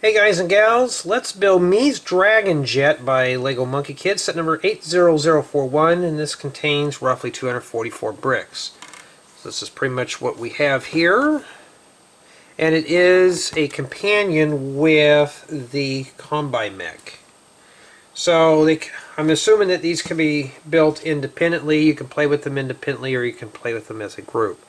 Hey guys and gals, let's build Me's Dragon Jet by LEGO Monkie Kid, set number 80041, and this contains roughly 244 bricks. So this is pretty much what we have here, and it is a companion with the Combi Mech. So I'm assuming that these can be built independently. You can play with them independently or you can play with them as a group.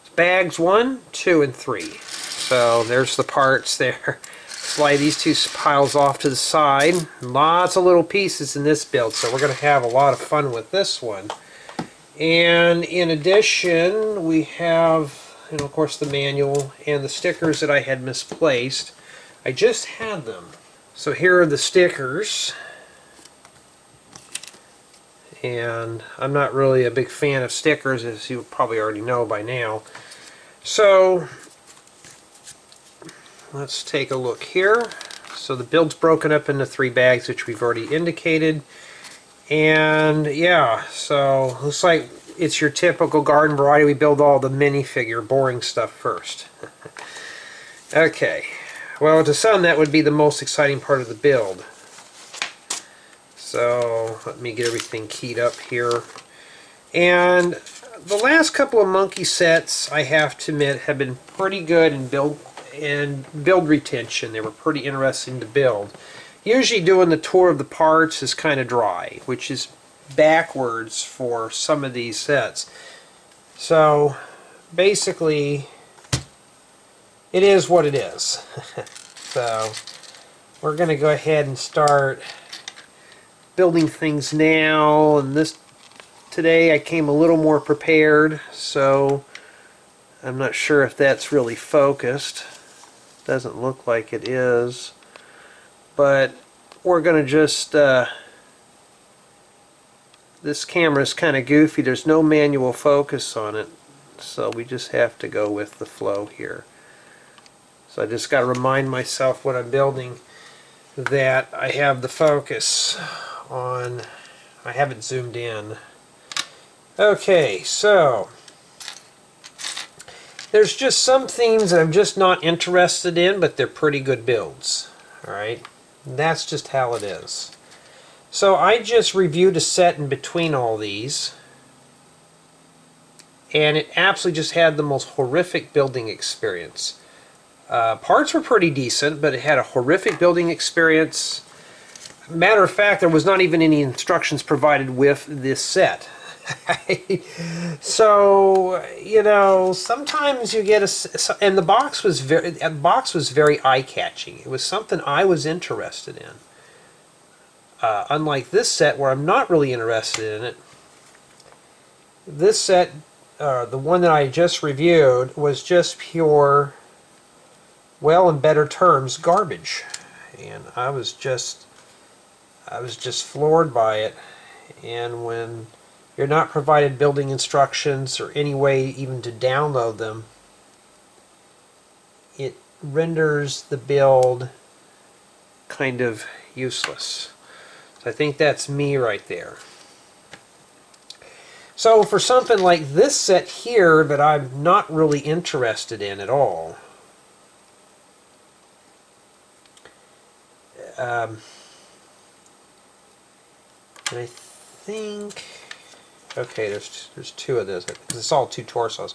It's bags 1, 2, and 3. So there's the parts there. Slide these two piles off to the side. Lots of little pieces in this build, so we're going to have a lot of fun with this one. And in addition, we have, of course, the manual and the stickers that I had misplaced. I just had them. So here are the stickers. And I'm not really a big fan of stickers, as you probably already know by now. So let's take a look here. So the build's broken up into 3 bags, which we've already indicated. And yeah, so looks like it's your typical garden variety. We build all the minifigure boring stuff first. Okay, well, to some that would be the most exciting part of the build. So let me get everything keyed up here. And the last couple of monkey sets, I have to admit, have been pretty good in build retention. They were pretty interesting to build. Usually doing the tour of the parts is kind of dry, which is backwards for some of these sets. So basically it is what it is. So we're going to go ahead and start building things now, and today I came a little more prepared, so I'm not sure if that's really focused. Doesn't look like it is, but we're gonna just this camera is kind of goofy. There's no manual focus on it, so we just have to go with the flow here. So I just got to remind myself when I'm building that I have the focus on. I have it zoomed in. Okay, so there's just some themes that I'm just not interested in, but they're pretty good builds. Alright, that's just how it is. So I just reviewed a set in between all these, and it absolutely just had the most horrific building experience. Parts were pretty decent, but it had a horrific building experience. Matter of fact, there was not even any instructions provided with this set. So, sometimes you get and the box was very eye-catching. It was something I was interested in. Unlike this set, where I'm not really interested in it. This set, the one that I just reviewed, was just pure, well, in better terms, garbage. And I was just floored by it. And when you're not provided building instructions or any way even to download them, it renders the build kind of useless. So I think that's me right there. So for something like this set here that I'm not really interested in at all, and I think, okay, there's 2 of those, because it's all 2 torsos.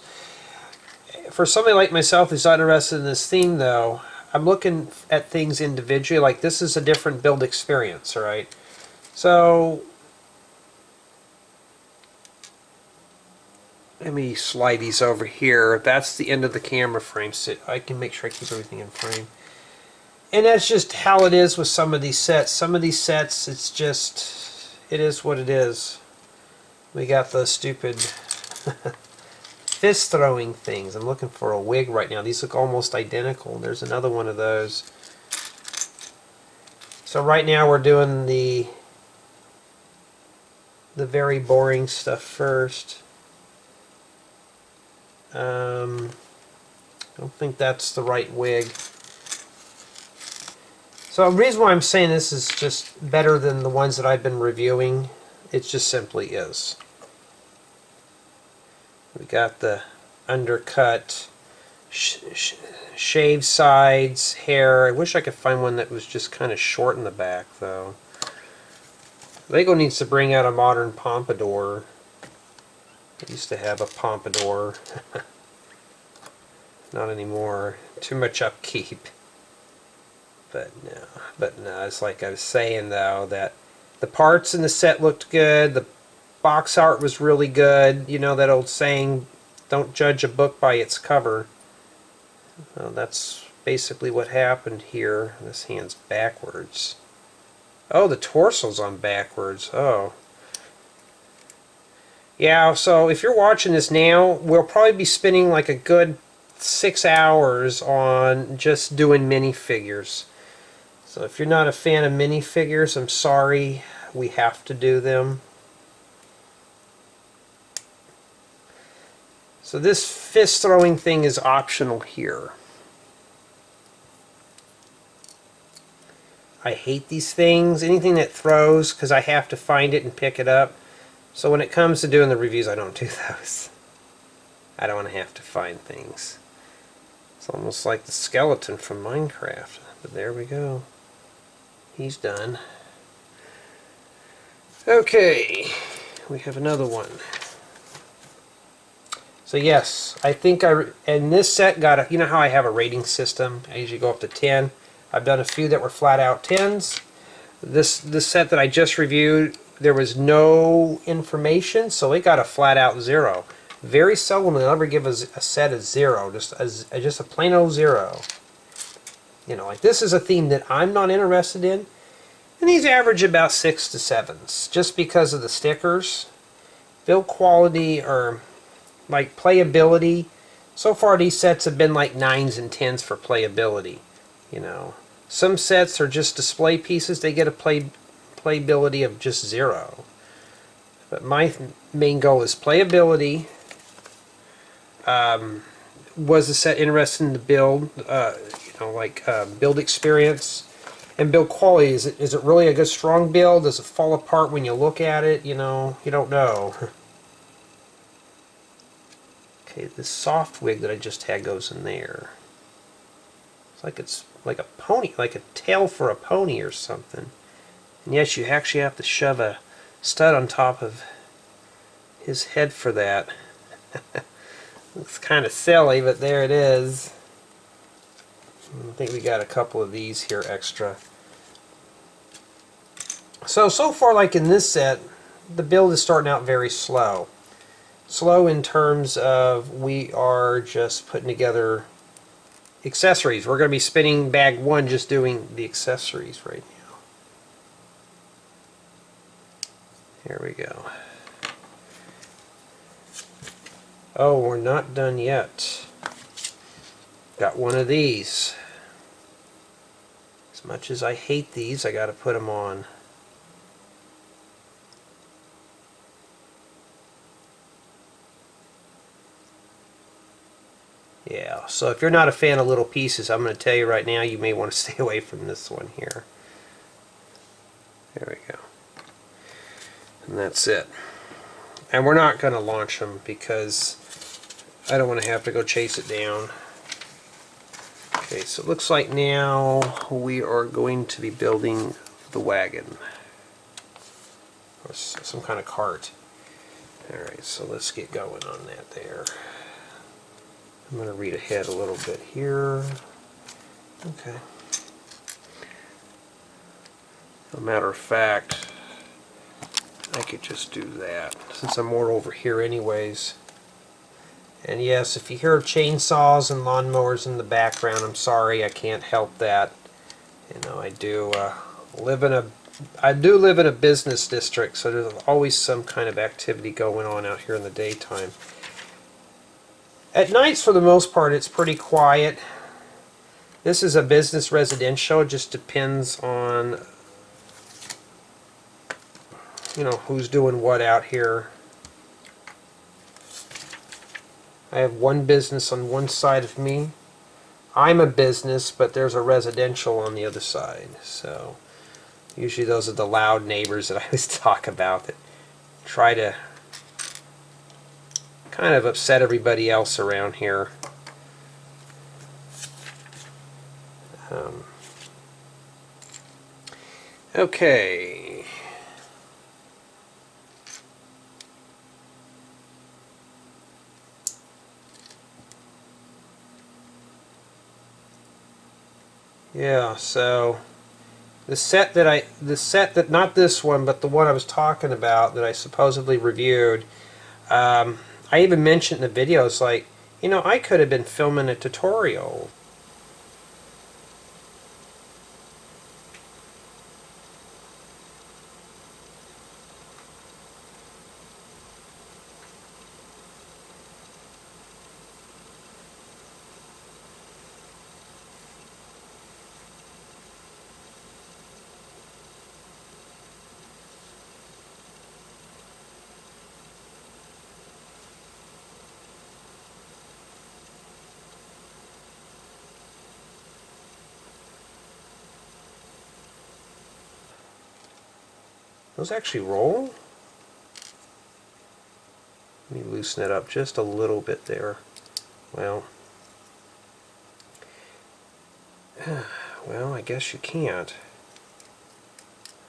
For somebody like myself who's not interested in this theme, though, I'm looking at things individually. Like, this is a different build experience, alright? So let me slide these over here. That's the end of the camera frame, so I can make sure I keep everything in frame. And that's just how it is with some of these sets. Some of these sets, it is what it is. We got the stupid fist throwing things. I'm looking for a wig right now. These look almost identical. There's another one of those. So right now we're doing the very boring stuff first. I don't think that's the right wig. So the reason why I'm saying this is just better than the ones that I've been reviewing. It just simply is. We got the undercut shaved sides, hair. I wish I could find one that was just kind of short in the back, though. LEGO needs to bring out a modern pompadour. I used to have a pompadour. Not anymore. Too much upkeep. But no, it's like I was saying, though, that the parts in the set looked good. The box art was really good. You know that old saying, don't judge a book by its cover. Well, that's basically what happened here. This hand's backwards. Oh, the torso's on backwards. Oh. Yeah, so if you're watching this now, we'll probably be spending like a good 6 hours on just doing minifigures. So if you're not a fan of minifigures, I'm sorry. We have to do them. So this fist throwing thing is optional here. I hate these things, anything that throws, because I have to find it and pick it up. So when it comes to doing the reviews, I don't do those. I don't want to have to find things. It's almost like the skeleton from Minecraft. But there we go. He's done. Okay, we have another one. So yes, I think and this set got a, you know how I have a rating system? I usually go up to 10. I've done a few that were flat out 10s. This set that I just reviewed, there was no information, so it got a flat out 0. Very seldom will ever give us a set a 0, just a plain old 0. You know, like this is a theme that I'm not interested in, and these average about 6 to 7s, just because of the stickers. Build quality or like playability. So far these sets have been like 9s and 10s for playability. You know, some sets are just display pieces. They get a playability of just 0. But my main goal is playability. Was the set interesting in the build? You know, like build experience and build quality. Is it really a good strong build? Does it fall apart when you look at it? You know, you don't know. Okay, this soft wig that I just had goes in there. It's like a pony, like a tail for a pony or something. And yes, you actually have to shove a stud on top of his head for that. Looks kind of silly, but there it is. I think we got a couple of these here extra. So far, like in this set, the build is starting out very slow. Slow in terms of we are just putting together accessories. We're going to be spinning bag 1 just doing the accessories right now. Here we go. Oh, we're not done yet. Got one of these. As much as I hate these, I got to put them on. Yeah, so if you're not a fan of little pieces, I'm going to tell you right now, you may want to stay away from this one here. There we go. And that's it. And we're not going to launch them because I don't want to have to go chase it down. Okay, so it looks like now we are going to be building the wagon. Or some kind of cart. Alright, so let's get going on that there. I'm going to read ahead a little bit here. Okay. As a matter of fact, I could just do that since I'm more over here anyways. And yes, if you hear chainsaws and lawnmowers in the background, I'm sorry, I can't help that. You know, I do live in a business district, so there's always some kind of activity going on out here in the daytime. At nights, for the most part, it's pretty quiet. This is a business residential. It just depends on, you know, who's doing what out here. I have one business on one side of me. I'm a business, but there's a residential on the other side. So usually those are the loud neighbors that I always talk about that try to kind of upset everybody else around here. Okay. Yeah, so the set that not this one, but the one I was talking about that I supposedly reviewed, I even mentioned in the videos, like, you know, I could have been filming a tutorial. Those actually roll? Let me loosen it up just a little bit there. Well, I guess you can't.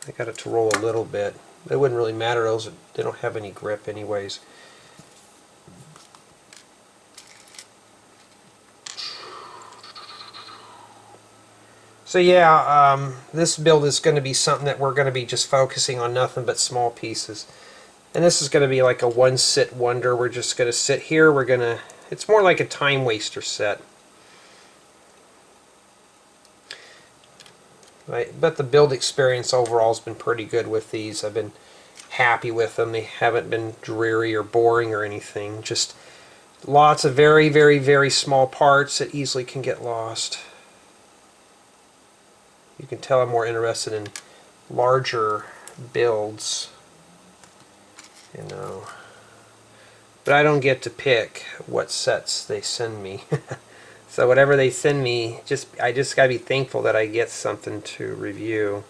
I got it to roll a little bit. It wouldn't really matter. They don't have any grip anyways. So yeah, this build is going to be something that we're going to be just focusing on nothing but small pieces. And this is going to be like a one-sit wonder. We're just going to sit here. It's more like a time waster set. Right? But the build experience overall has been pretty good with these. I've been happy with them. They haven't been dreary or boring or anything. Just lots of very, very, very small parts that easily can get lost. You can tell I'm more interested in larger builds, you know. But I don't get to pick what sets they send me. So whatever they send me, I just gotta be thankful that I get something to review.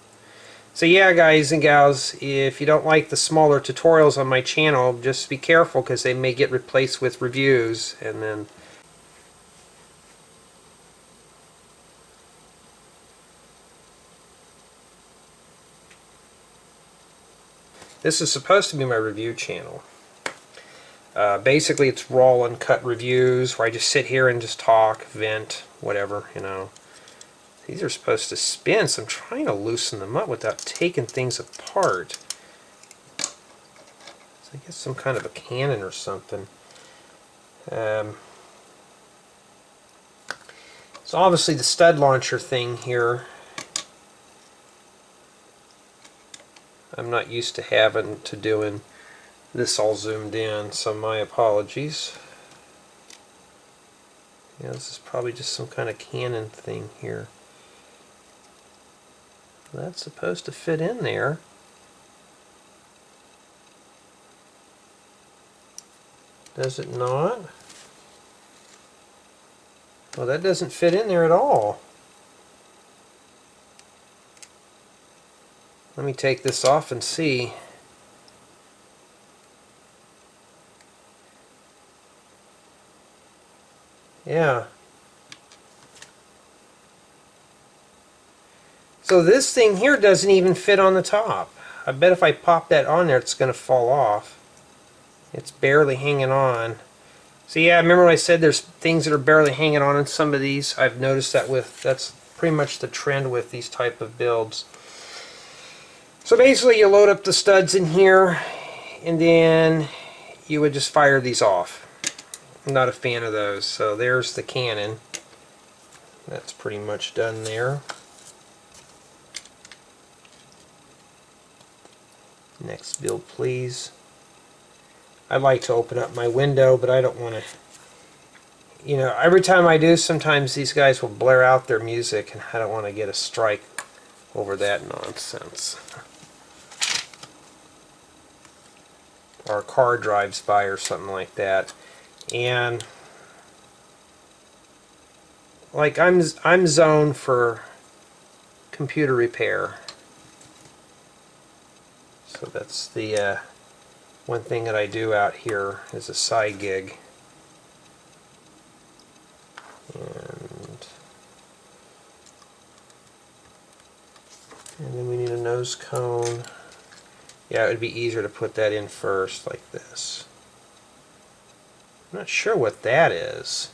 So yeah, guys and gals, if you don't like the smaller tutorials on my channel, just be careful because they may get replaced with reviews, and then this is supposed to be my review channel. Basically, it's raw uncut reviews where I just sit here and just talk, vent, whatever, you know. These are supposed to spin, so I'm trying to loosen them up without taking things apart. So I guess some kind of a cannon or something. So obviously the stud launcher thing here, I'm not used to having to doing this all zoomed in, so my apologies. Yeah, this is probably just some kind of cannon thing here. That's supposed to fit in there. Does it not? Well, that doesn't fit in there at all. Let me take this off and see. Yeah. So this thing here doesn't even fit on the top. I bet if I pop that on there, it's going to fall off. It's barely hanging on. So yeah, remember when I said there's things that are barely hanging on in some of these? I've noticed that's pretty much the trend with these type of builds. So basically you load up the studs in here, and then you would just fire these off. I'm not a fan of those. So there's the cannon. That's pretty much done there. Next build, please. I'd like to open up my window, but I don't want to. You know, every time I do, sometimes these guys will blare out their music, and I don't want to get a strike over that nonsense. Or a car drives by or something like that. And like I'm zoned for computer repair. So that's the one thing that I do out here is a side gig. And And then we need a nose cone. Yeah, it would be easier to put that in first, like this. I'm not sure what that is.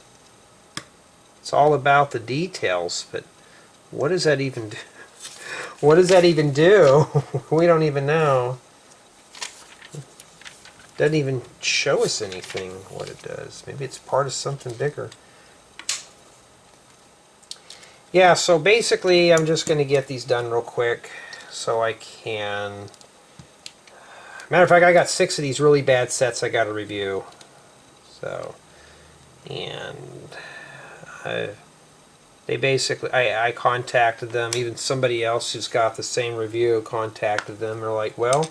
It's all about the details, but what does that even do? What does that even do? We don't even know. Doesn't even show us anything what it does. Maybe it's part of something bigger. Yeah, so basically I'm just going to get these done real quick so I can... Matter of fact, I got 6 of these really bad sets I got to review. So, and they basically, I contacted them, even somebody else who's got the same review contacted them. They're like, well,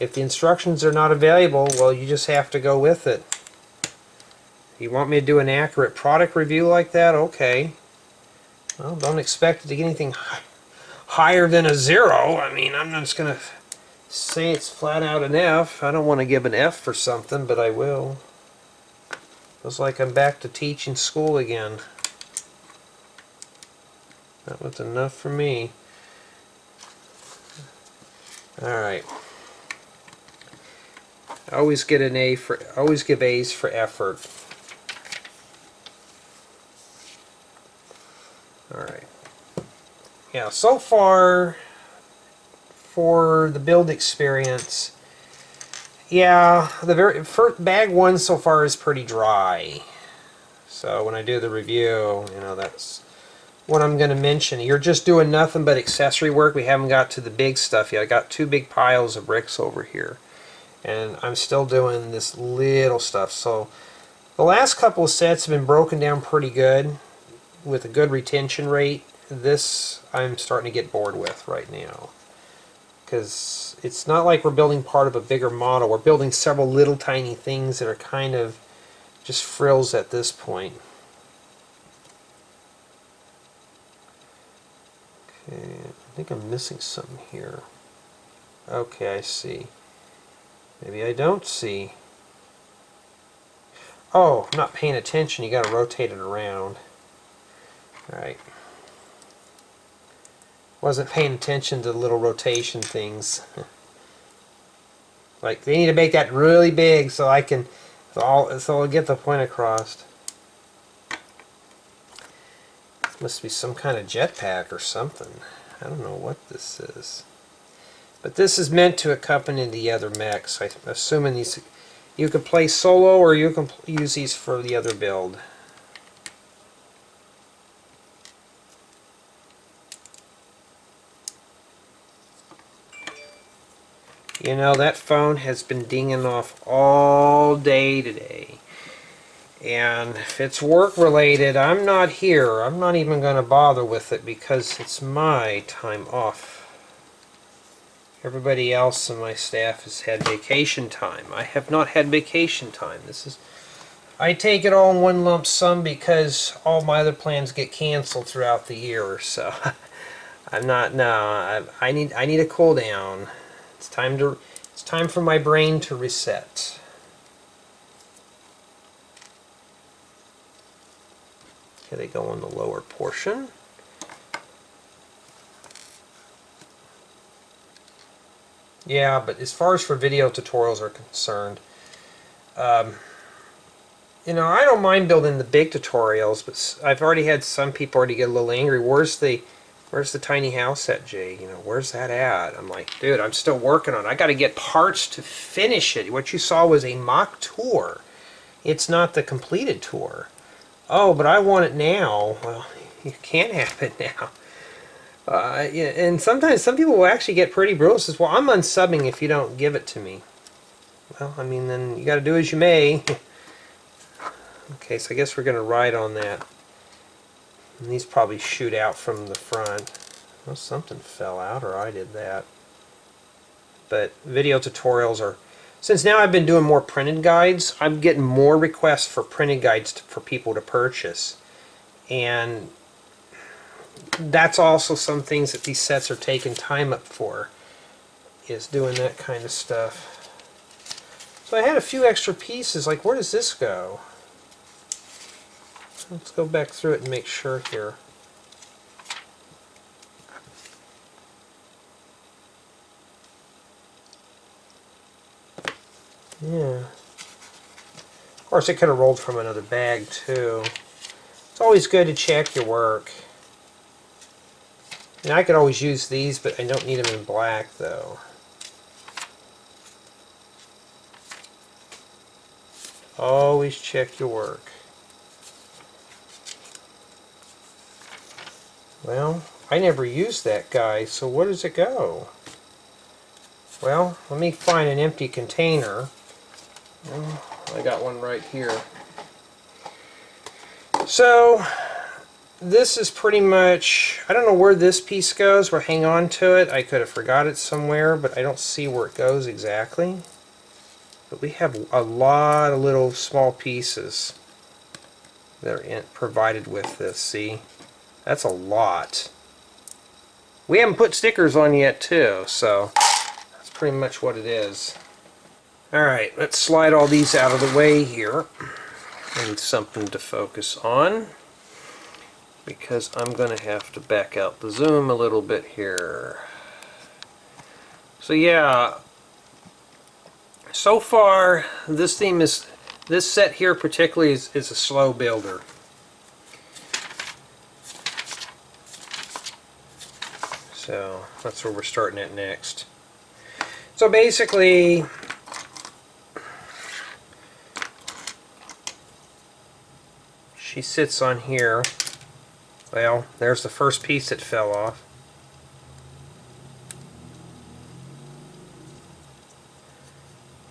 if the instructions are not available, well, you just have to go with it. You want me to do an accurate product review like that? Okay. Well, don't expect it to get anything higher than a 0. I mean, I'm not just going to say it's flat out an F. I don't want to give an F for something, but I will. Feels like I'm back to teaching school again. That was enough for me. Alright. Always get an A for, always give A's for effort. Alright. Yeah, so far for the build experience, yeah, the very first bag 1 so far is pretty dry. So when I do the review, you know, that's what I'm going to mention. You're just doing nothing but accessory work. We haven't got to the big stuff yet. I got 2 big piles of bricks over here. And I'm still doing this little stuff. So the last couple of sets have been broken down pretty good with a good retention rate. This I'm starting to get bored with right now. Because it's not like we're building part of a bigger model. We're building several little tiny things that are kind of just frills at this point. Okay, I think I'm missing something here. Okay, I see. Maybe I don't see. Oh, I'm not paying attention. You got to rotate it around. Alright. Wasn't paying attention to the little rotation things. Like, they need to make that really big so I can, so I'll get the point across. This must be some kind of jetpack or something. I don't know what this is. But this is meant to accompany the other mechs. I'm assuming these, you can play solo or you can use these for the other build. You know, that phone has been dinging off all day today. And if it's work related, I'm not here. I'm not even going to bother with it because it's my time off. Everybody else in my staff has had vacation time. I have not had vacation time. I take it all in one lump sum because all my other plans get canceled throughout the year. So I'm not. No, I need a cool down. It's time for my brain to reset. Okay, they go on the lower portion. Yeah, but as far as for video tutorials are concerned, you know, I don't mind building the big tutorials, but I've already had some people already get a little angry. Where's the tiny house at, Jay? You know, where's that at? I'm like, dude, I'm still working on it. I got to get parts to finish it. What you saw was a mock tour. It's not the completed tour. Oh, but I want it now. Well, you can't have it now. Yeah, and sometimes some people will actually get pretty brutal. Says, well, I'm unsubbing if you don't give it to me. Well, I mean, then you got to do as you may. Okay, so I guess we're going to ride on that. And these probably shoot out from the front. Well, something fell out, or I did that. But video tutorials are... Since now I've been doing more printed guides, I'm getting more requests for printed guides for people to purchase. And that's also some things that these sets are taking time up for, is doing that kind of stuff. So I had a few extra pieces, like where does this go? Let's go back through it and make sure here. Yeah. Of course, it could have rolled from another bag, too. It's always good to check your work. And I could always use these, but I don't need them in black, though. Always check your work. Well, I never used that guy, so where does it go? Well, let me find an empty container. I got one right here. So, this is pretty much, I don't know where this piece goes. We'll hang on to it. I could have forgot it somewhere, but I don't see where it goes exactly. But we have a lot of little small pieces that are provided with this, see? That's a lot. We haven't put stickers on yet, too, so that's pretty much what it is. Alright, let's slide all these out of the way here. I need something to focus on, because I'm going to have to back out the zoom a little bit here. So yeah, so far this set here particularly is a slow builder. So that's where we're starting at next. So basically, she sits on here. Well, there's the first piece that fell off.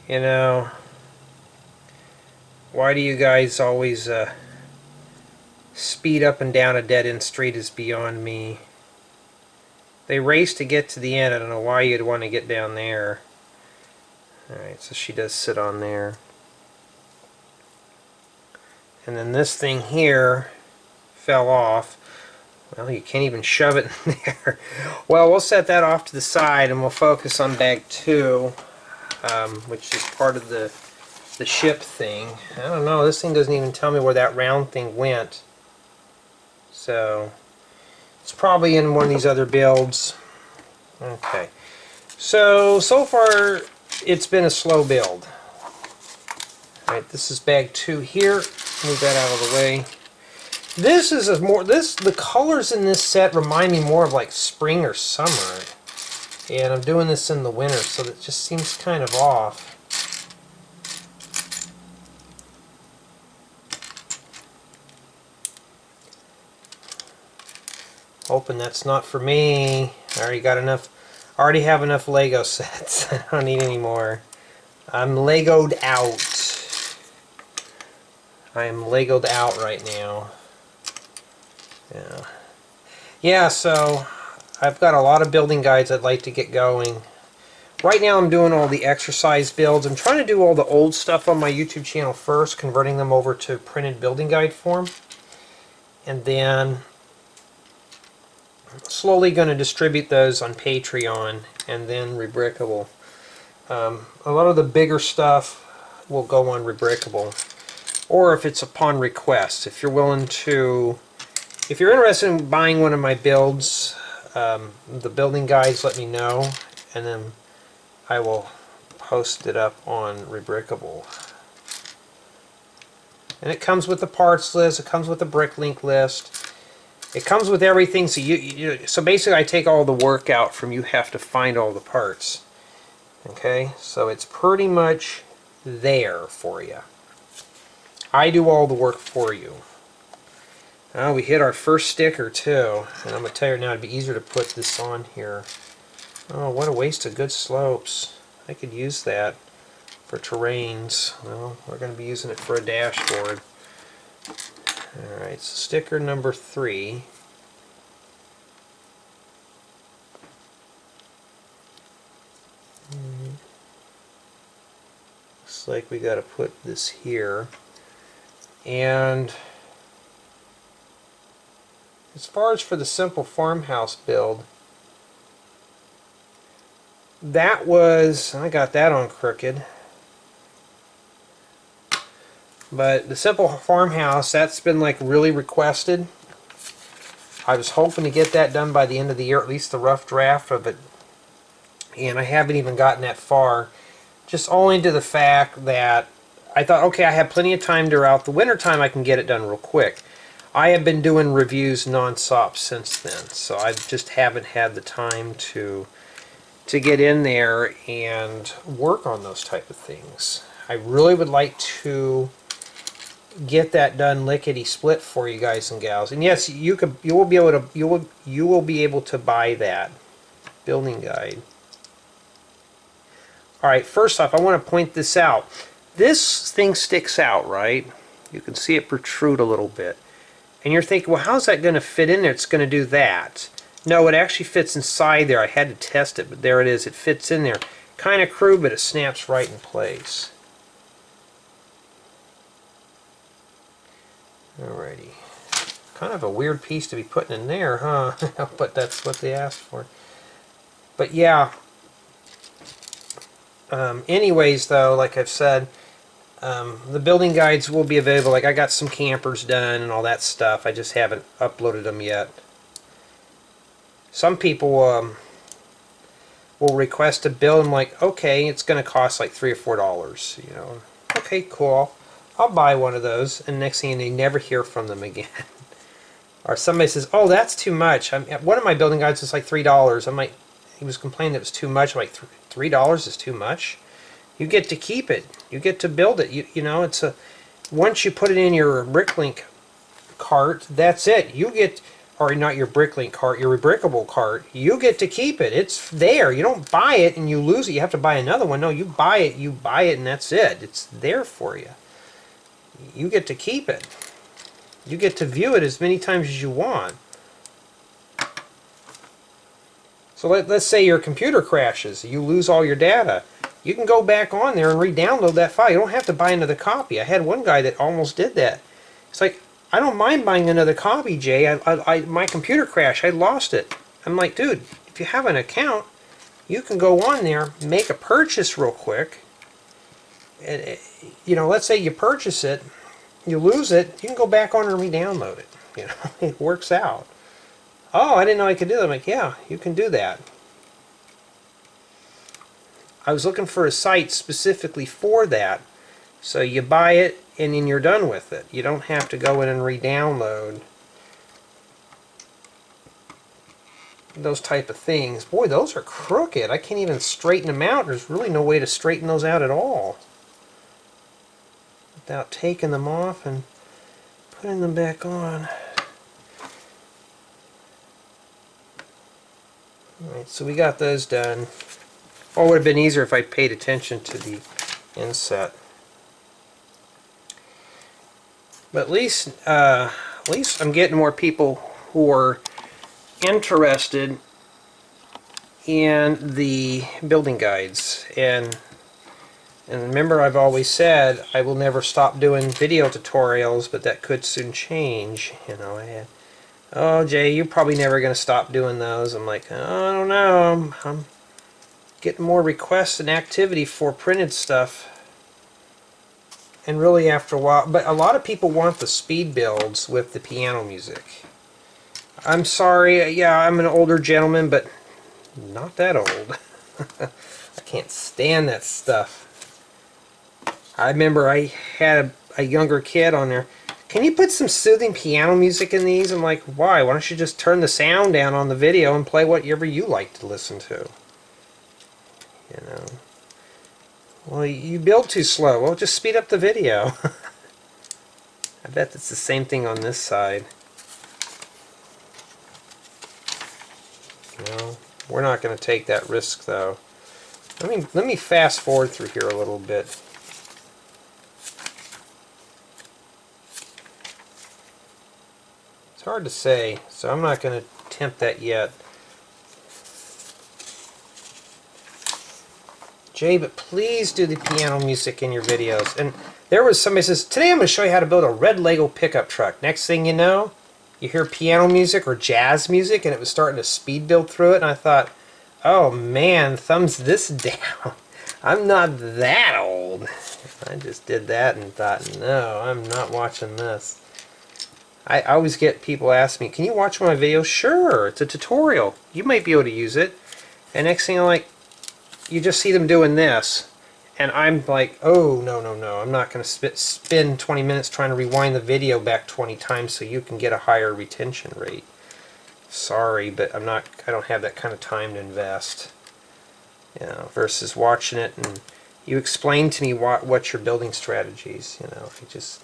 You know, why do you guys always speed up and down a dead-end street is beyond me. They race to get to the end. I don't know why you'd want to get down there. Alright, so she does sit on there. And then this thing here fell off. Well, you can't even shove it in there. Well, we'll set that off to the side and we'll focus on bag 2, which is part of the ship thing. I don't know, this thing doesn't even tell me where that round thing went. So, it's probably in one of these other builds. Okay. So far, it's been a slow build. Alright, this is bag 2 here. Move that out of the way. This is the colors in this set remind me more of like spring or summer. And I'm doing this in the winter, so it just seems kind of off. Hoping that's not for me. I already got enough. I already have enough Lego sets. I don't need any more. I'm Legoed out. I am Legoed out right now. Yeah, so I've got a lot of building guides I'd like to get going. Right now I'm doing all the exercise builds. I'm trying to do all the old stuff on my YouTube channel first, converting them over to printed building guide form. And then slowly going to distribute those on Patreon and then Rebrickable. A lot of the bigger stuff will go on Rebrickable, or if it's upon request. If you're willing to, if you're interested in buying one of my builds, the building guides, let me know, and then I will post it up on Rebrickable. And it comes with the parts list. It comes with the brick link list. It comes with everything, so so basically I take all the work out from you have to find all the parts. Okay, so it's pretty much there for you. I do all the work for you. Oh, we hit our first sticker too, and I'm going to tell you now it'd be easier to put this on here. Oh, what a waste of good slopes. I could use that for terrains. Well, we're going to be using it for a dashboard. Alright, so sticker number 3. Looks like we got to put this here. And as far as for the simple farmhouse build, that was, I got that on crooked. But the simple farmhouse, that's been like really requested. I was hoping to get that done by the end of the year, at least the rough draft of it. And I haven't even gotten that far. just only to the fact that I thought, okay, I have plenty of time throughout the winter time, I can get it done real quick. I have been doing reviews non-stop since then, so I just haven't had the time to get in there and work on those type of things. I really would like to get that done lickety split for you guys and gals. And yes, you will be able to buy that building guide. All right, first off, I want to point this out. This thing sticks out, right? You can see it protrude a little bit. And you're thinking, well, how's that going to fit in there? It's going to do that. No, it actually fits inside there. I had to test it, but there it is. It fits in there. Kind of crude, but it snaps right in place. Alrighty. Kind of a weird piece to be putting in there, huh? But that's what they asked for. But yeah. Anyways, though, like I've said, the building guides will be available. Like I got some campers done and all that stuff. I just haven't uploaded them yet. Some people will request a build. I'm like, okay, it's going to cost like $3 or $4. You know, okay, cool. I'll buy one of those. And next thing they never hear from them again. Or somebody says, oh, that's too much. One of my building guides was like $3. I'm like, he was complaining it was too much. I'm like, $3 is too much. You get to keep it. You get to build it. You know, it's a once you put it in your Bricklink cart, that's it. You get, or not your Bricklink cart, your Rebrickable cart. You get to keep it. It's there. You don't buy it and you lose it. You have to buy another one. No, you buy it, and that's it. It's there for you. You get to keep it. You get to view it as many times as you want. So let's say your computer crashes. You lose all your data. You can go back on there and re-download that file. You don't have to buy another copy. I had one guy that almost did that. It's like, I don't mind buying another copy, Jay. My computer crashed. I lost it. I'm like, dude, if you have an account, you can go on there, make a purchase real quick. And, you know, let's say you purchase it, you lose it, you can go back on and re-download it. You know, it works out. Oh, I didn't know I could do that. I'm like, yeah, you can do that. I was looking for a site specifically for that. So you buy it and then you're done with it. You don't have to go in and re-download those type of things. Boy, those are crooked. I can't even straighten them out. There's really no way to straighten those out at all without taking them off and putting them back on. Alright, so we got those done. Or it would have been easier if I paid attention to the inset. But at least I'm getting more people who are interested in the building guides. And remember, I've always said I will never stop doing video tutorials, but that could soon change. You know, oh, Jay, you're probably never going to stop doing those. I'm like, I don't know. I'm getting more requests and activity for printed stuff. And really after a while, but a lot of people want the speed builds with the piano music. I'm sorry, yeah, I'm an older gentleman, but not that old. I can't stand that stuff. I remember I had a younger kid on there. Can you put some soothing piano music in these? I'm like, why? Why don't you just turn the sound down on the video and play whatever you like to listen to? You know. Well, you build too slow. Well, just speed up the video. I bet it's the same thing on this side. No, we're not going to take that risk, though. Let me fast forward through here a little bit. It's hard to say, so I'm not going to attempt that yet. Jay, but please do the piano music in your videos. And there was somebody says, today I'm going to show you how to build a red Lego pickup truck. Next thing you know, you hear piano music or jazz music, and it was starting to speed build through it, and I thought, oh man, thumbs this down. I'm not that old. I just did that and thought, no, I'm not watching this. I always get people ask me, can you watch my videos? Sure, it's a tutorial. You might be able to use it. And next thing I'm like, you just see them doing this, And I'm like, oh, no, no, no. I'm not going to spend 20 minutes trying to rewind the video back 20 times so you can get a higher retention rate. Sorry, but I don't have that kind of time to invest. You know, versus watching it and you explain to me what's your building strategies. You know, it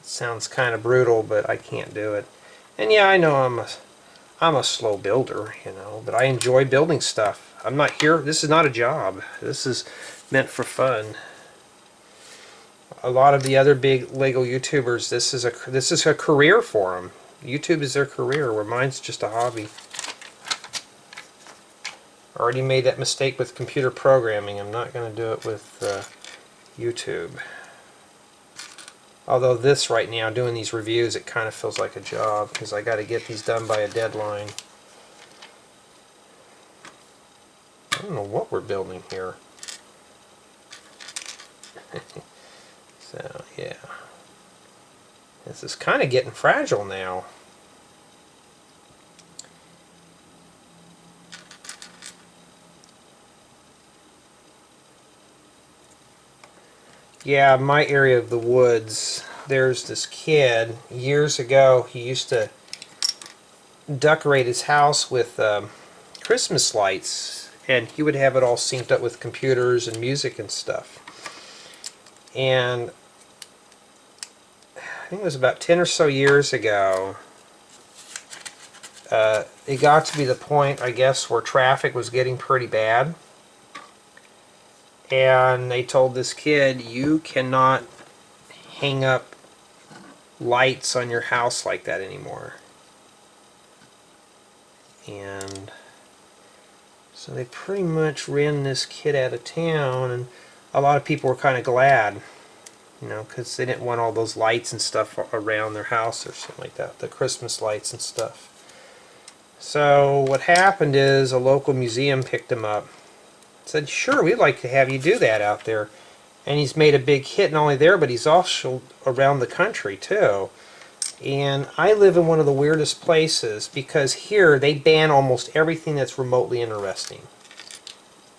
sounds kind of brutal, but I can't do it. And yeah, I know I'm a slow builder, you know, but I enjoy building stuff. I'm not here. This is not a job. This is meant for fun. A lot of the other big Lego YouTubers, this is a career for them. YouTube is their career, where mine's just a hobby. Already made that mistake with computer programming. I'm not going to do it with YouTube. Although this right now, doing these reviews, it kind of feels like a job because I got to get these done by a deadline. I don't know what we're building here. So yeah, this is kind of getting fragile now. Yeah, my area of the woods, there's this kid, years ago, he used to decorate his house with Christmas lights, and he would have it all synced up with computers and music and stuff. And I think it was about 10 or so years ago, it got to be the point, I guess, where traffic was getting pretty bad. And they told this kid, you cannot hang up lights on your house like that anymore. And so they pretty much ran this kid out of town, and a lot of people were kind of glad, you know, because they didn't want all those lights and stuff around their house or something like that, the Christmas lights and stuff. So what happened is a local museum picked him up. Said, sure, we'd like to have you do that out there. And he's made a big hit not only there, but he's also around the country too. And I live in one of the weirdest places because here they ban almost everything that's remotely interesting.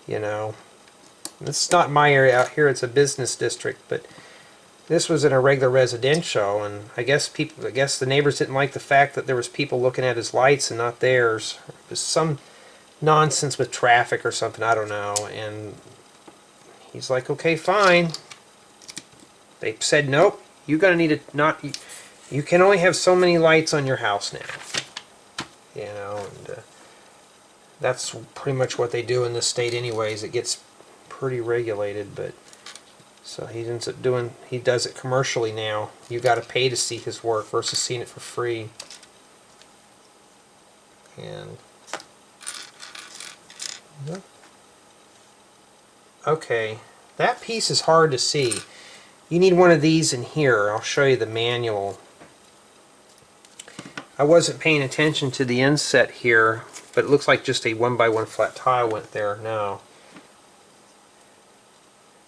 You know, this is not my area out here, it's a business district, but this was in a regular residential, and I guess the neighbors didn't like the fact that there was people looking at his lights and not theirs. It was some nonsense with traffic or something, I don't know, and he's like, okay, fine. They said, nope, you're gonna need you can only have so many lights on your house now, you know. And that's pretty much what they do in this state anyways. It gets pretty regulated, but so he ends up he does it commercially now. You got to pay to see his work versus seeing it for free. And okay, that piece is hard to see. You need one of these in here. I'll show you the manual. I wasn't paying attention to the inset here, but it looks like just a 1x1 flat tile went there now.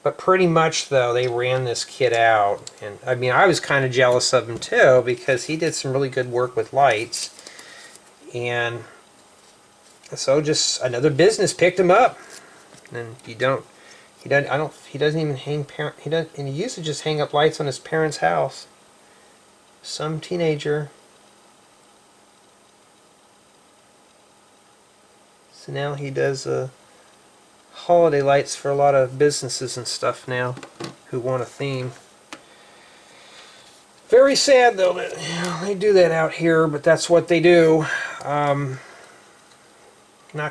But pretty much though, they ran this kid out, and I mean, I was kind of jealous of him too because he did some really good work with lights. And so just another business picked him up, and he doesn't even hang and he used to just hang up lights on his parents' house. Some teenager. So now he does holiday lights for a lot of businesses and stuff now who want a theme. Very sad though that they do that out here, but that's what they do. Not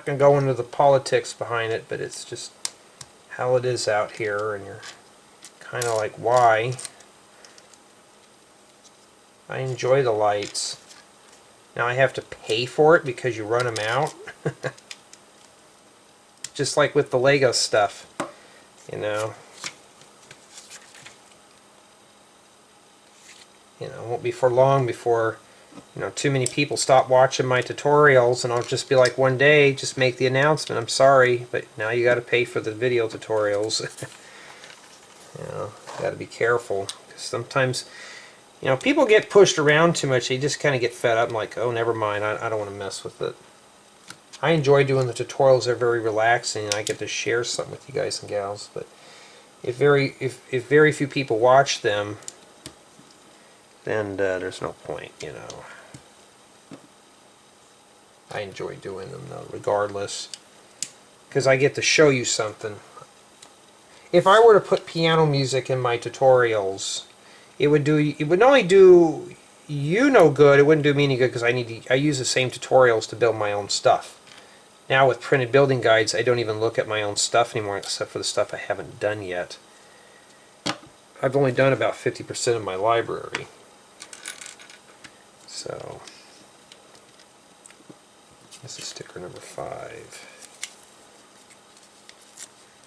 going to go into the politics behind it, but it's just how it is out here, and you're kind of like, why? I enjoy the lights. Now I have to pay for it because you run them out. Just like with the Lego stuff, you know. It won't be for long before, too many people stop watching my tutorials, and I'll just be like, one day, just make the announcement, I'm sorry, but now you got to pay for the video tutorials. You got to be careful, because sometimes, people get pushed around too much. They just kind of get fed up and like, oh, never mind, I don't want to mess with it. I enjoy doing the tutorials. They're very relaxing, and I get to share something with you guys and gals. But if very few people watch them, then there's no point, you know. I enjoy doing them though, regardless, because I get to show you something. If I were to put piano music in my tutorials, it would not only do you no good, it wouldn't do me any good, because I use the same tutorials to build my own stuff. Now with printed building guides, I don't even look at my own stuff anymore, except for the stuff I haven't done yet. I've only done about 50% of my library. So this is sticker number 5.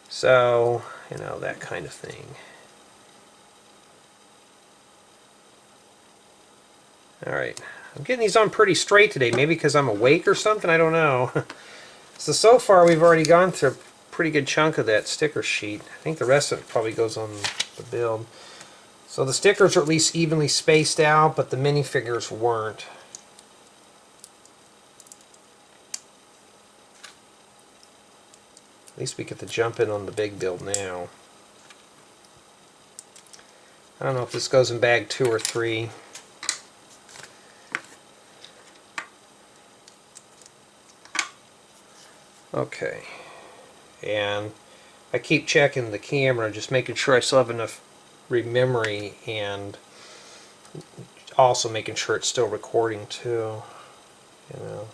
So, you know, that kind of thing. Alright, I'm getting these on pretty straight today, maybe because I'm awake or something, I don't know. So far we've already gone through a pretty good chunk of that sticker sheet. I think the rest of it probably goes on the build. So the stickers are at least evenly spaced out, but the minifigures weren't. At least we get to jump in on the big build now. I don't know if this goes in bag 2 or 3. Okay, and I keep checking the camera, just making sure I still have enough memory, and also making sure it's still recording too, you know.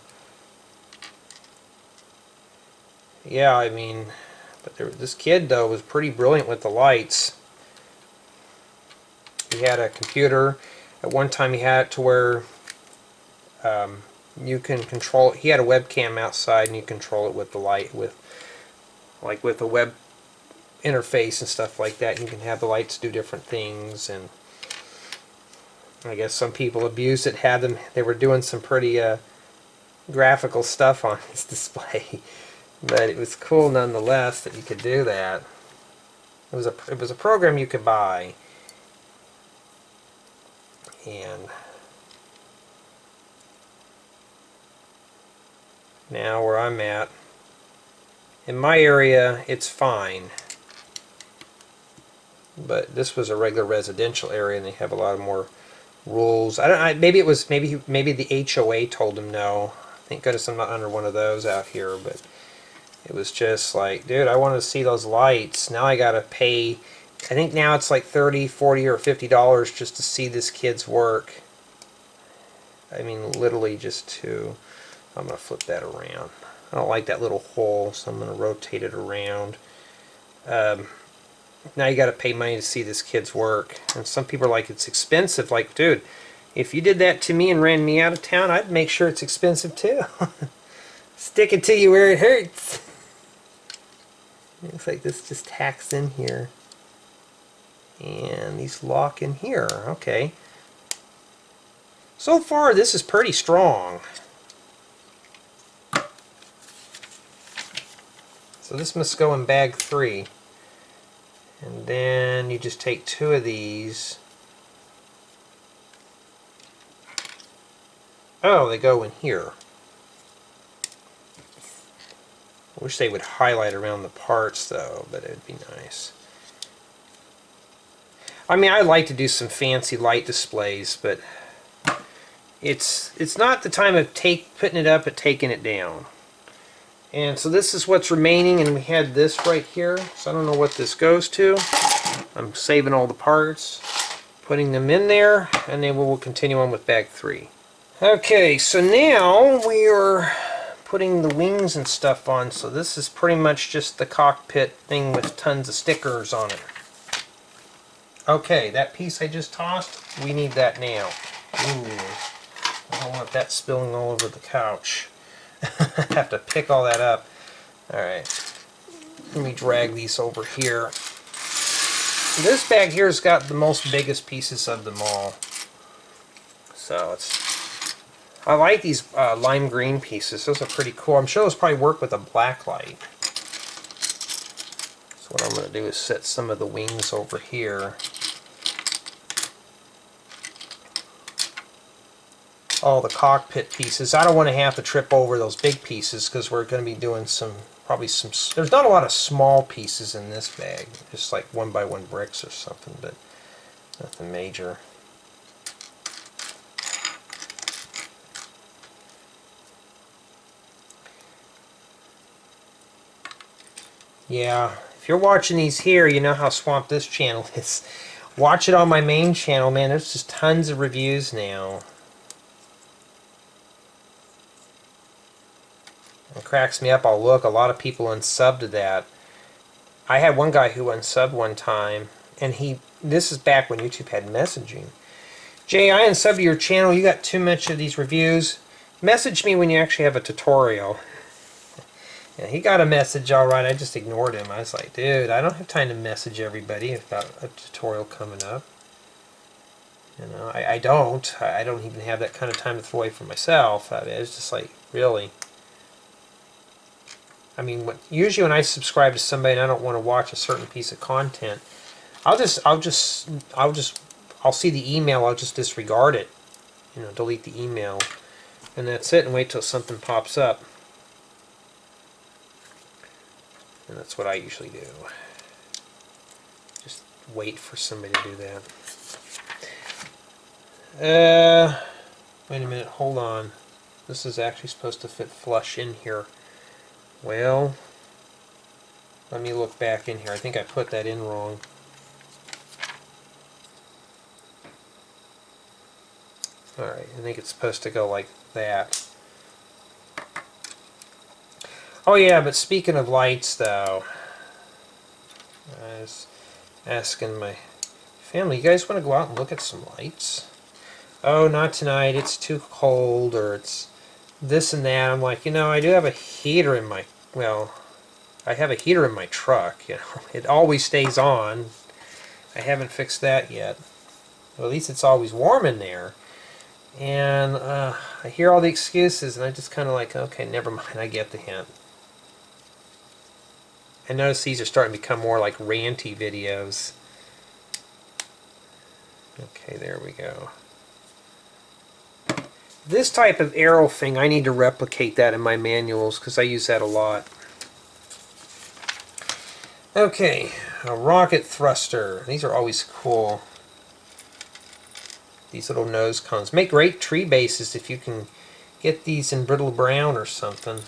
Yeah, I mean, but this kid though was pretty brilliant with the lights. He had a computer. At one time he had it to where you can control it. He had a webcam outside, and you control it with the light, with a web interface and stuff like that. You can have the lights do different things, and I guess some people abused it. They were doing some pretty graphical stuff on his display, but it was cool nonetheless that you could do that. It was a program you could buy, and now where I'm at, in my area, it's fine. But this was a regular residential area, and they have a lot of more rules. Maybe the HOA told him no. Thank goodness I'm not under one of those out here. But it was just like, dude, I wanted to see those lights. Now I gotta pay. I think now it's like $30, $40, or $50 just to see this kid's work. I mean, literally just to. I'm going to flip that around. I don't like that little hole, so I'm going to rotate it around. Now you got to pay money to see this kid's work. And some people are like, it's expensive. Like, dude, if you did that to me and ran me out of town, I'd make sure it's expensive too. Stick it to you where it hurts. Looks like this just tacks in here. And these lock in here. Okay. So far, this is pretty strong. So this must go in bag 3. And then you just take 2 of these. Oh, they go in here. I wish they would highlight around the parts though, but it would be nice. I mean, I'd like to do some fancy light displays, but it's not the time of putting it up and taking it down. And so this is what's remaining, and we had this right here, so I don't know what this goes to. I'm saving all the parts, putting them in there, and then we'll continue on with bag 3. Okay, so now we are putting the wings and stuff on, so this is pretty much just the cockpit thing with tons of stickers on it. Okay, that piece I just tossed, we need that now. Ooh, I don't want that spilling all over the couch. I have to pick all that up. Alright, let me drag these over here. This bag here has got the most biggest pieces of them all. So I like these lime green pieces. Those are pretty cool. I'm sure those probably work with a black light. So what I'm going to do is set some of the wings over here. all the cockpit pieces. I don't want to have to trip over those big pieces because we're going to be doing probably some, there's not a lot of small pieces in this bag, just like 1x1 bricks or something, but nothing major. Yeah, if you're watching these here, you know how swamped this channel is. Watch it on my main channel, man. There's just tons of reviews now. It cracks me up. I'll look. A lot of people unsubbed to that. I had one guy who unsubbed one time, and this is back when YouTube had messaging. Jay, I unsubbed to your channel. You got too much of these reviews. Message me when you actually have a tutorial. Yeah, he got a message all right. I just ignored him. I was like, dude, I don't have time to message everybody about a tutorial coming up. You know, I don't. I don't even have that kind of time to throw away for myself. I mean, it's just like, really. I mean, usually when I subscribe to somebody and I don't want to watch a certain piece of content, I'll see the email. I'll just disregard it. You know, delete the email, and that's it. And wait till something pops up. And that's what I usually do. Just wait for somebody to do that. Wait a minute, hold on. This is actually supposed to fit flush in here. Well, let me look back in here. I think I put that in wrong. Alright, I think it's supposed to go like that. Oh yeah, but speaking of lights though, I was asking my family, you guys want to go out and look at some lights? Oh, not tonight, it's too cold, or it's this and that. I'm like, you know, I do have a heater in my, well, I have a heater in my truck, you know. It always stays on. I haven't fixed that yet. Well, at least it's always warm in there. And I hear all the excuses, and I just kind of like, okay, never mind, I get the hint. I notice these are starting to become more like ranty videos. Okay, there we go. This type of arrow thing, I need to replicate that in my manuals because I use that a lot. Okay, a rocket thruster. These are always cool. These little nose cones. Make great tree bases if you can get these in brittle brown or something.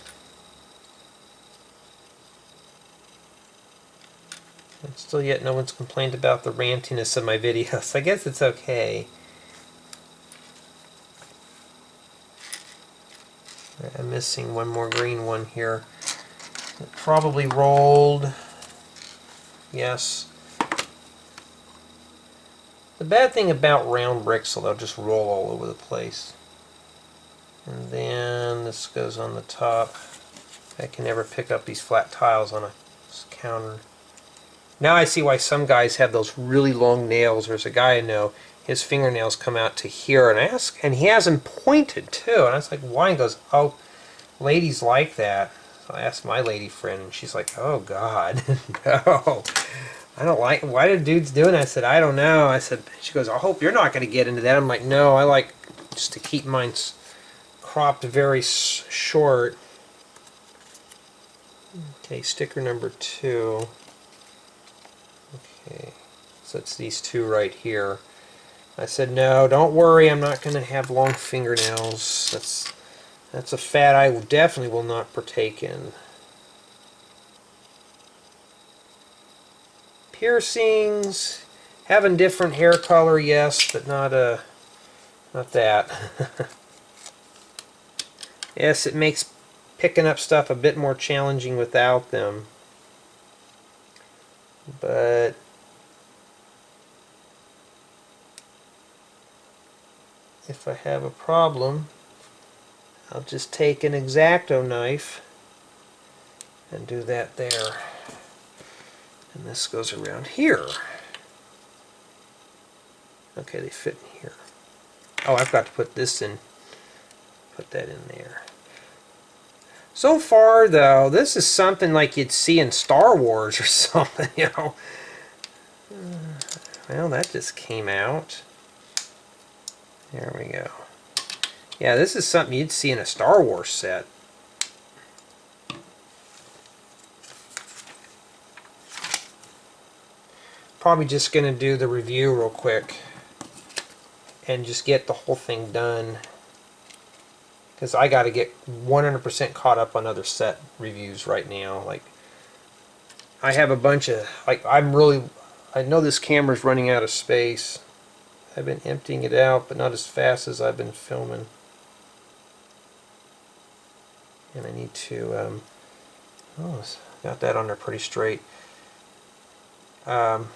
And still yet no one's complained about the rantiness of my videos. I guess it's okay. I'm missing one more green one here. It probably rolled. Yes. The bad thing about round bricks, they'll just roll all over the place. And then this goes on the top. I can never pick up these flat tiles on a counter. Now I see why some guys have those really long nails. There's a guy I know, his fingernails come out to here, and he has them pointed too. And I was like, why? He goes, oh, ladies like that. So I asked my lady friend, and she's like, oh God, no. I don't like, why do dudes doing that? I said, I don't know. I said, she goes, I hope you're not going to get into that. I'm like, no, I like just to keep mine cropped very short. Okay, sticker number 2. Okay, so it's these two right here. I said, no, don't worry, I'm not going to have long fingernails. That's a fad I definitely will not partake in. Piercings, having different hair color, yes, but not that. Yes, it makes picking up stuff a bit more challenging without them. But if I have a problem, I'll just take an X-Acto knife and do that there. And this goes around here. Okay, they fit in here. Oh, I've got to put this in. Put that in there. So far, though, this is something like you'd see in Star Wars or something, you know. Well, that just came out. There we go. Yeah, this is something you'd see in a Star Wars set. Probably just going to do the review real quick and just get the whole thing done, because I got to get 100% caught up on other set reviews right now. Like, I have a bunch of, like, I know this camera's running out of space. I've been emptying it out, but not as fast as I've been filming. And I need to, oh, got that on there pretty straight. Looks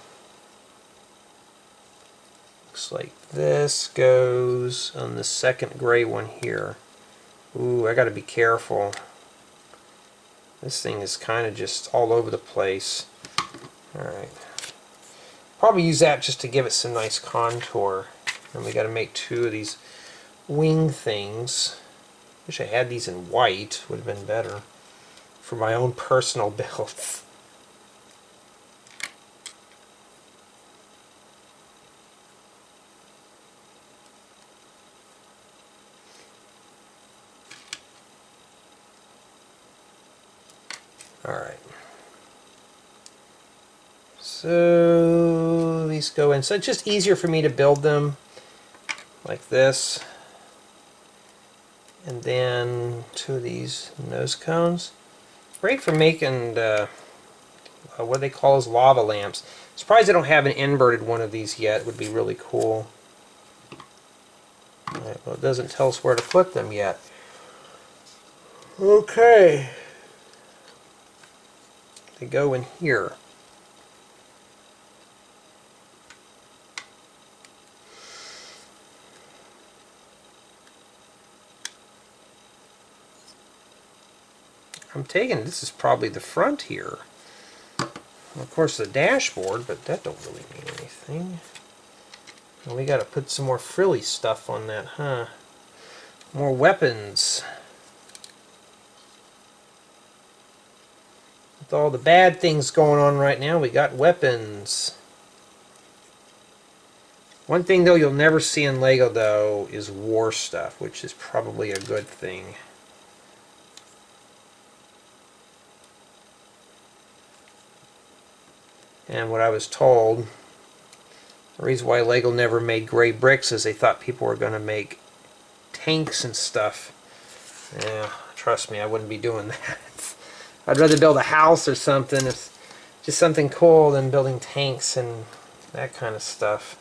like this goes on the second gray one here. Ooh, I gotta be careful. This thing is kind of just all over the place. Alright. Probably use that just to give it some nice contour. And we gotta make two of these wing things. Wish I had these in white, would have been better for my own personal builds. Alright. So these go in. So it's just easier for me to build them like this. And then two of these nose cones. Great for making what they call as lava lamps. Surprised I don't have an inverted one of these yet. Would be really cool. Right, well, it doesn't tell us where to put them yet. Okay. They go in here. I'm taking, this is probably the front here. Of course the dashboard, but that don't really mean anything. And we gotta put some more frilly stuff on that, huh? More weapons. With all the bad things going on right now, we got weapons. One thing though you'll never see in LEGO though is war stuff, which is probably a good thing. And what I was told, the reason why LEGO never made gray bricks is they thought people were going to make tanks and stuff. Yeah, trust me, I wouldn't be doing that. I'd rather build a house or something. It's just something cool than building tanks and that kind of stuff.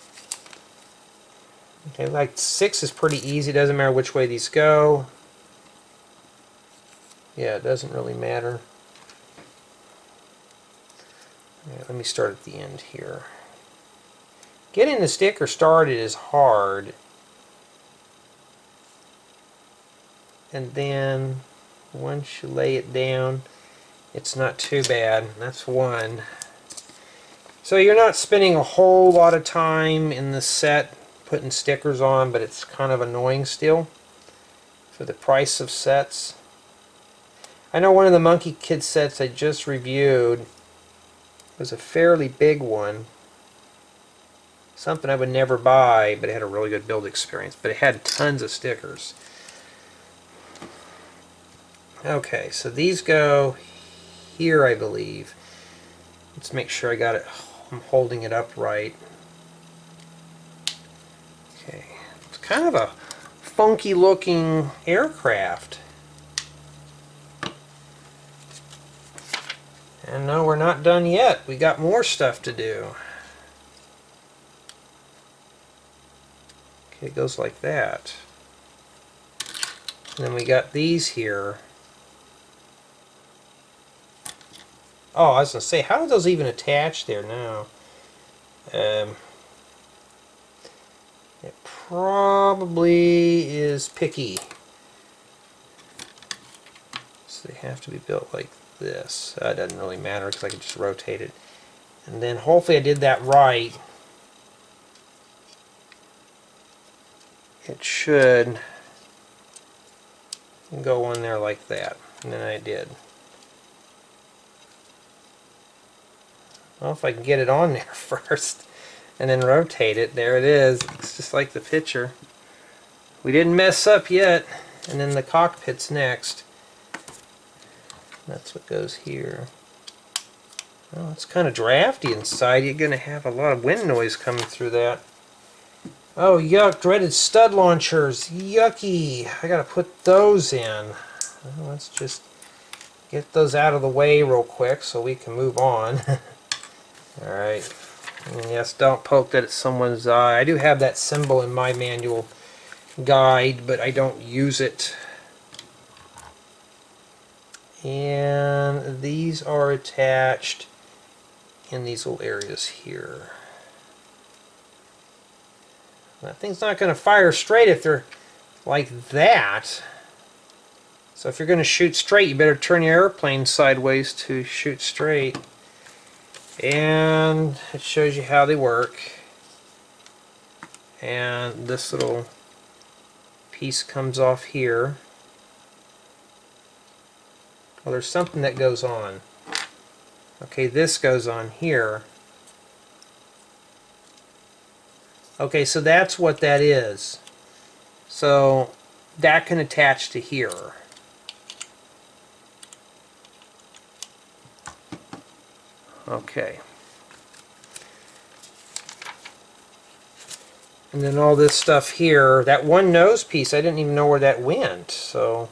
Okay, like 6 is pretty easy. Doesn't matter which way these go. Yeah, it doesn't really matter. Right, let me start at the end here. Getting the sticker started is hard. And then once you lay it down, it's not too bad. That's one. So you're not spending a whole lot of time in the set putting stickers on, but it's kind of annoying still for the price of sets. I know one of the Monkey Kid sets I just reviewed was a fairly big one. Something I would never buy, but it had a really good build experience. But it had tons of stickers. Okay, so these go here, I believe. Let's make sure I got it. I'm holding it up right. Okay, it's kind of a funky looking aircraft. And no, we're not done yet. We got more stuff to do. Okay, it goes like that. And then we got these here. Oh, I was going to say, how do those even attach there now? It probably is picky. So they have to be built like this. It doesn't really matter because I can just rotate it. And then hopefully I did that right. It should go on there like that. And then I did. Well, if I can get it on there first and then rotate it, there it is. It's just like the picture. We didn't mess up yet. And then the cockpit's next. That's what goes here. Oh, it's kind of drafty inside. You're going to have a lot of wind noise coming through that. Oh, yuck. Dreaded stud launchers. Yucky. I got to put those in. Well, let's just get those out of the way real quick so we can move on. Alright. Yes, don't poke that at someone's eye. I do have that symbol in my manual guide, but I don't use it. And these are attached in these little areas here. That thing's not going to fire straight if they're like that. So if you're going to shoot straight, you better turn your airplane sideways to shoot straight. And it shows you how they work. And this little piece comes off here. Well, there's something that goes on. Okay, this goes on here. Okay, so that's what that is. So that can attach to here. Okay. And then all this stuff here, that one nose piece, I didn't even know where that went, so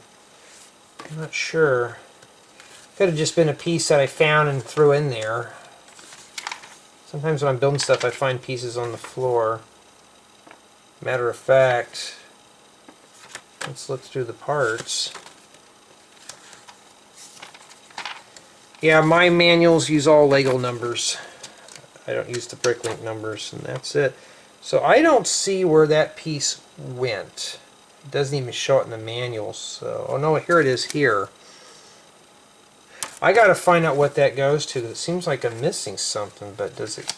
I'm not sure. Could have just been a piece that I found and threw in there. Sometimes when I'm building stuff, I find pieces on the floor. Matter of fact, let's look through the parts. Yeah, my manuals use all Lego numbers. I don't use the Bricklink numbers, and that's it. So I don't see where that piece went. It doesn't even show it in the manual. So, oh no, here it is here. I gotta find out what that goes to. It seems like I'm missing something, but does it...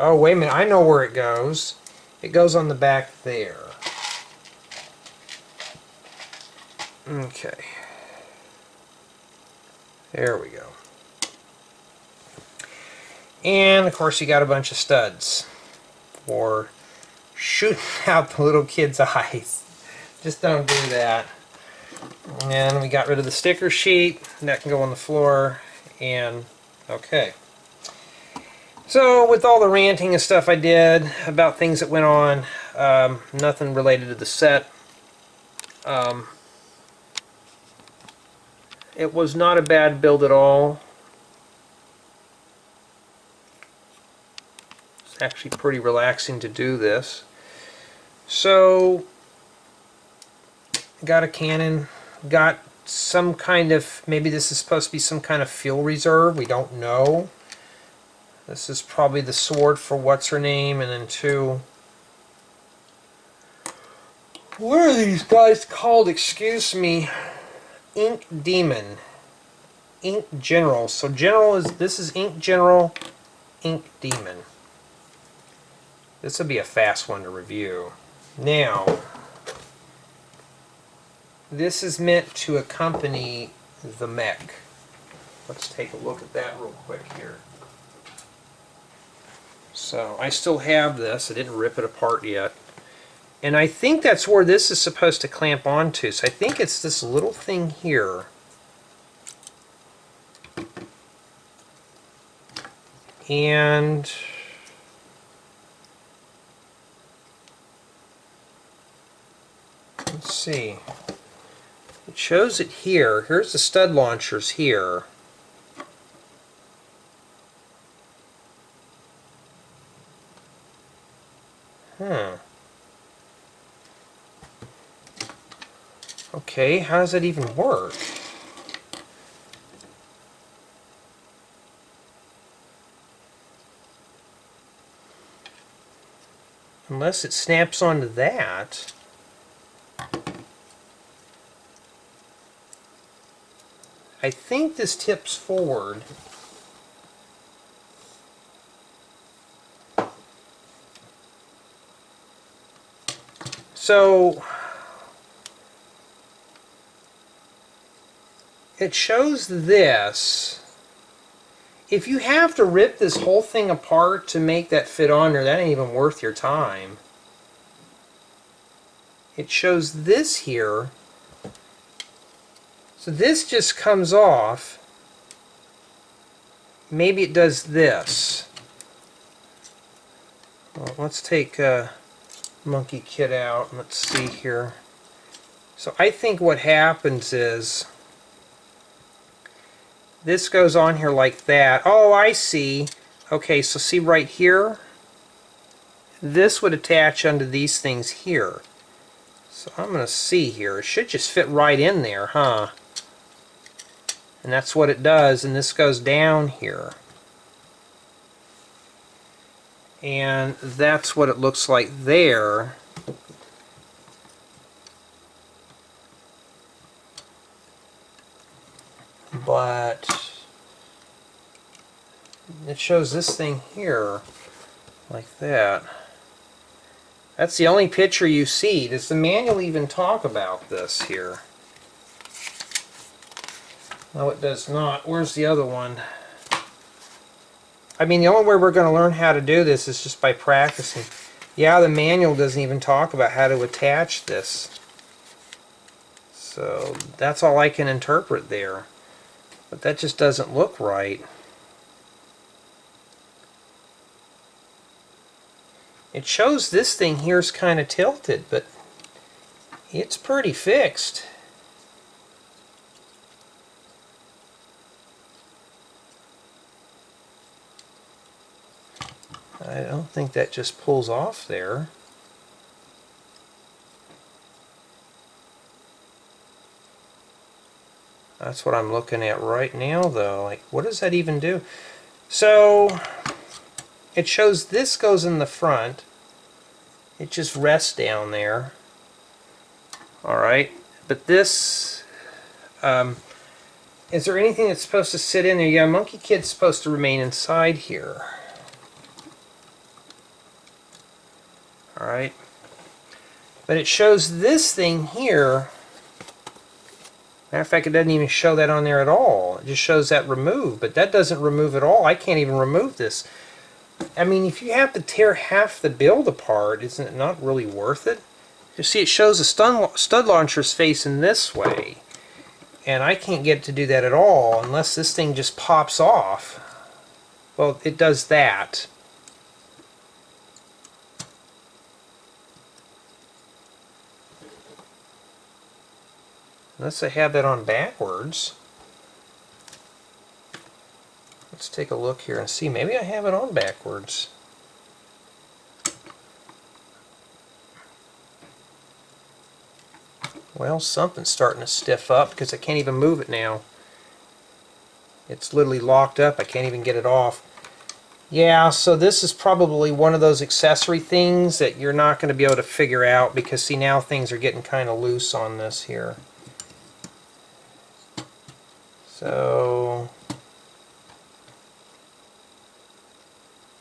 Oh, wait a minute, I know where it goes. It goes on the back there. Okay. There we go. And, of course, you got a bunch of studs for shooting out the little kid's eyes. Just don't do that. And we got rid of the sticker sheet. That can go on the floor. And, okay. So, with all the ranting and stuff I did about things that went on, nothing related to the set. It was not a bad build at all. It's actually pretty relaxing to do this. So, got a cannon, got some kind of, maybe this is supposed to be some kind of fuel reserve, we don't know. This is probably the sword for what's her name, and then two. What are these guys called? Excuse me. Ink Demon. Ink General. So General is, this is Ink General, Ink Demon. This will be a fast one to review. Now, this is meant to accompany the Mech. Let's take a look at that real quick here. So I still have this. I didn't rip it apart yet. And I think that's where this is supposed to clamp onto. So I think it's this little thing here. And let's see. It shows it here. Here's the stud launchers here. Okay, how does that even work? Unless it snaps onto that. I think this tips forward. So it shows this. If you have to rip this whole thing apart to make that fit on there, that ain't even worth your time. it shows this here. So this just comes off. Maybe it does this. Well, let's take Monkey Kid out and let's see here. So I think what happens is this goes on here like that. Oh, I see. Okay, so see right here? This would attach onto these things here. So I'm going to see here. It should just fit right in there, huh? And that's what it does, and this goes down here. And that's what it looks like there. But it shows this thing here like that. That's the only picture you see. Does the manual even talk about this here? No, it does not. Where's the other one? I mean, the only way we're going to learn how to do this is just by practicing. Yeah, the manual doesn't even talk about how to attach this. So that's all I can interpret there. But that just doesn't look right. It shows this thing here is kind of tilted, but it's pretty fixed. I don't think that just pulls off there. That's what I'm looking at right now, though. Like, what does that even do? So it shows this goes in the front. It just rests down there. Alright, but this, is there anything that's supposed to sit in there? Yeah, Monkey Kid's supposed to remain inside here. Alright, but it shows this thing here. Matter of fact, it doesn't even show that on there at all. It just shows that remove, but that doesn't remove at all. I can't even remove this. I mean, if you have to tear half the build apart, isn't it not really worth it? You see, it shows the stud launcher's facing this way, and I can't get it to do that at all unless this thing just pops off. Well, it does that. Unless I have that on backwards. Let's take a look here and see. Maybe I have it on backwards. Well, something's starting to stiff up because I can't even move it now. It's literally locked up. I can't even get it off. Yeah, so this is probably one of those accessory things that you're not going to be able to figure out because, see, now things are getting kind of loose on this here. So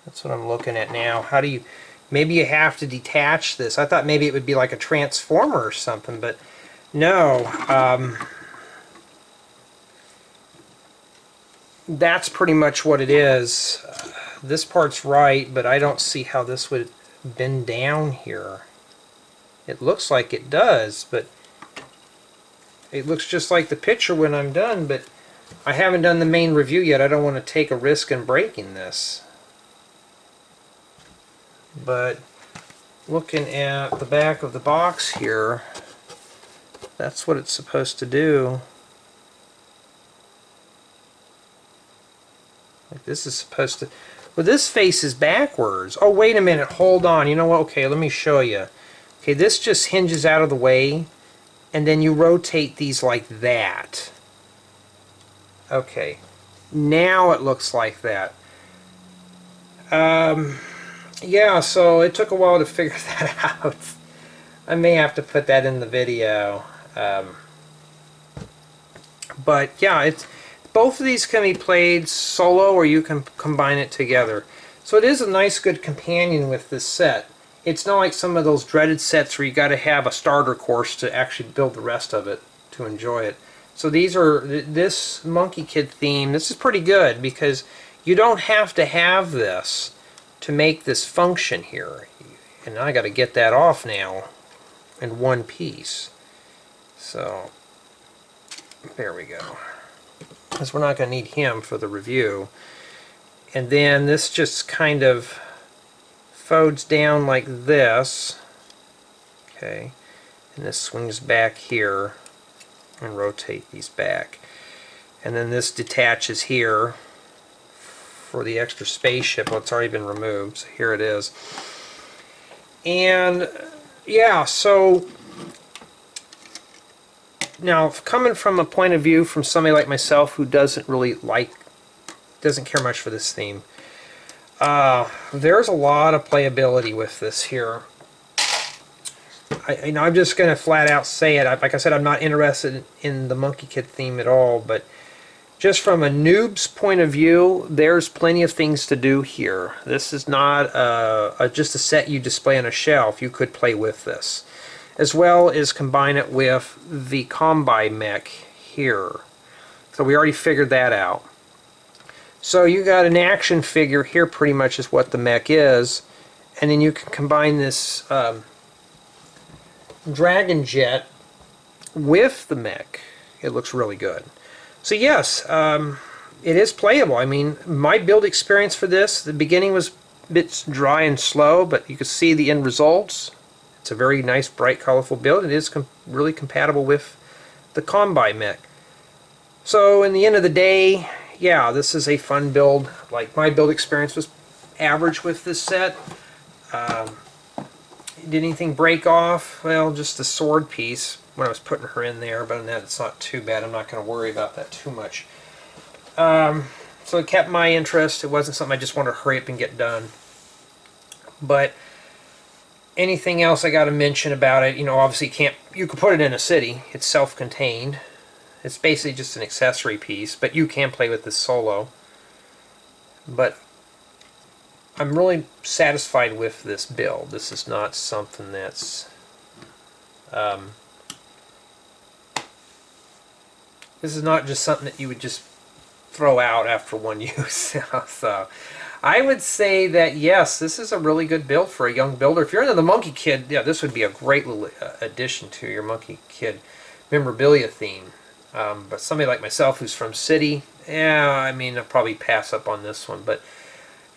that's what I'm looking at now. How do you, maybe you have to detach this. I thought maybe it would be like a transformer or something, but no. That's pretty much what it is. This part's right, but I don't see how this would bend down here. It looks like it does, but it looks just like the picture when I'm done, but I haven't done the main review yet. I don't want to take a risk in breaking this. But looking at the back of the box here, that's what it's supposed to do. Like this is supposed to... Well, this face is backwards. Oh, wait a minute. Hold on. You know what? Okay, let me show you. Okay, this just hinges out of the way, and then you rotate these like that. Okay, now it looks like that. Yeah, so it took a while to figure that out. I may have to put that in the video. But yeah, it's both of these can be played solo or you can combine it together. So it is a nice good companion with this set. It's not like some of those dreaded sets where you got to have a starter course to actually build the rest of it to enjoy it. So these are, this Monkey Kid theme, this is pretty good because you don't have to have this to make this function here. And I got to get that off now. in one piece. So there we go. Because we're not going to need him for the review. And then this just kind of folds down like this. Okay. And this swings back here and rotate these back. And then this detaches here for the extra spaceship. Well, it's already been removed, so here it is. And yeah, so now coming from a point of view from somebody like myself who doesn't care much for this theme, there's a lot of playability with this here. I'm just going to flat out say it. Like I said, I'm not interested in the Monkey Kid theme at all, but just from a noob's point of view, there's plenty of things to do here. This is not just a set you display on a shelf. You could play with this, as well as combine it with the Combi Mech here. So we already figured that out. So you got an action figure here, pretty much is what the mech is, and then you can combine this Dragon Jet with the mech. It looks really good. So yes, it is playable. I mean, my build experience for this, the beginning was a bit dry and slow, but you can see the end results. It's a very nice, bright, colorful build. It is really compatible with the Combi mech. So in the end of the day, yeah, this is a fun build. Like, my build experience was average with this set. Did anything break off? Well, just the sword piece when I was putting her in there, but other than that, it's not too bad. I'm not going to worry about that too much. So it kept my interest. It wasn't something I just wanted to hurry up and get done. But anything else I got to mention about it? You know, obviously you can put it in a city. It's self-contained. It's basically just an accessory piece, but you can play with this solo. But I'm really satisfied with this build. This is not something that's this is not just something that you would just throw out after one use. So I would say that yes, this is a really good build for a young builder. If you're into the Monkey Kid, yeah, this would be a great little addition to your Monkey Kid memorabilia theme. But somebody like myself who's from City, yeah, I mean, I'll probably pass up on this one. But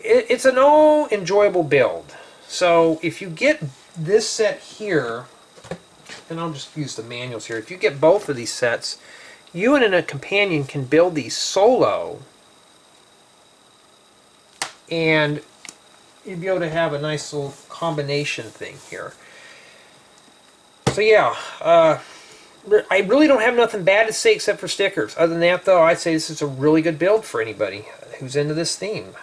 it's an all enjoyable build. So if you get this set here, and I'll just use the manuals here. If you get both of these sets, you and a companion can build these solo, and you'd be able to have a nice little combination thing here. So yeah, I really don't have nothing bad to say except for stickers. Other than that, though, I'd say this is a really good build for anybody who's into this theme.